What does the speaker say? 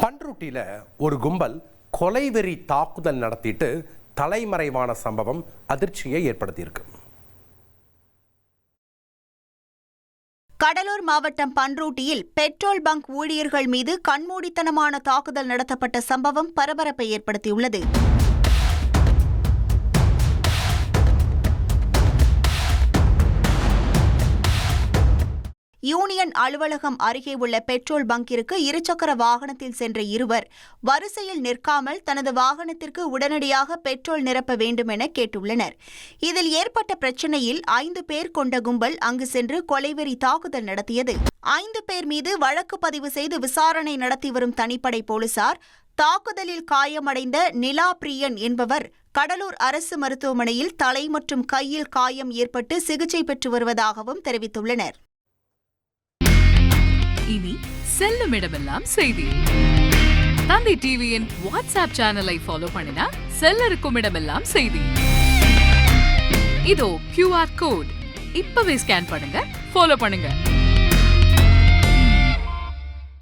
பண்ருட்டியில் ஒரு கும்பல் கொலைவெறி தாக்குதல் நடத்திட்டு தலைமறைவான சம்பவம் அதிர்ச்சியை ஏற்படுத்தியிருக்கு. கடலூர் மாவட்டம் பண்ருட்டியில் பெட்ரோல் பங்க் ஊழியர்கள் மீது கண்மூடித்தனமான தாக்குதல் நடத்தப்பட்ட சம்பவம் பரபரப்பை ஏற்படுத்தியுள்ளது. யூனியன் அலுவலகம் அருகே உள்ள பெட்ரோல் பங்கிற்கு இருசக்கர வாகனத்தில் சென்ற இருவர் வரிசையில் நிற்காமல் தனது வாகனத்திற்கு உடனடியாக பெட்ரோல் நிரப்ப வேண்டும் என கேட்டுள்ளனர். இதில் ஏற்பட்ட பிரச்சினையில் 5 பேர் கொண்ட கும்பல் அங்கு சென்று கொலைவெறி தாக்குதல் நடத்தியது. 5 பேர் மீது வழக்கு பதிவு செய்து விசாரணை நடத்தி வரும் தனிப்படை போலீசார் தாக்குதலில் காயமடைந்த நிலா பிரியன் என்பவர் கடலூர் அரசு மருத்துவமனையில் தலை மற்றும் கையில் காயம் ஏற்பட்டு சிகிச்சை பெற்று வருவதாகவும் தெரிவித்துள்ளனர். இனி செல்லும் இடமெல்லாம் செய்தி. தந்தி டிவியின் வாட்ஸ்அப் சேனலை ஃபாலோ பண்ணினா செல்ல இருக்கும் இடமெல்லாம் செய்தி. இதோ QR கோட் இப்பவே ஸ்கேன் பண்ணுங்க, ஃபாலோ பண்ணுங்க.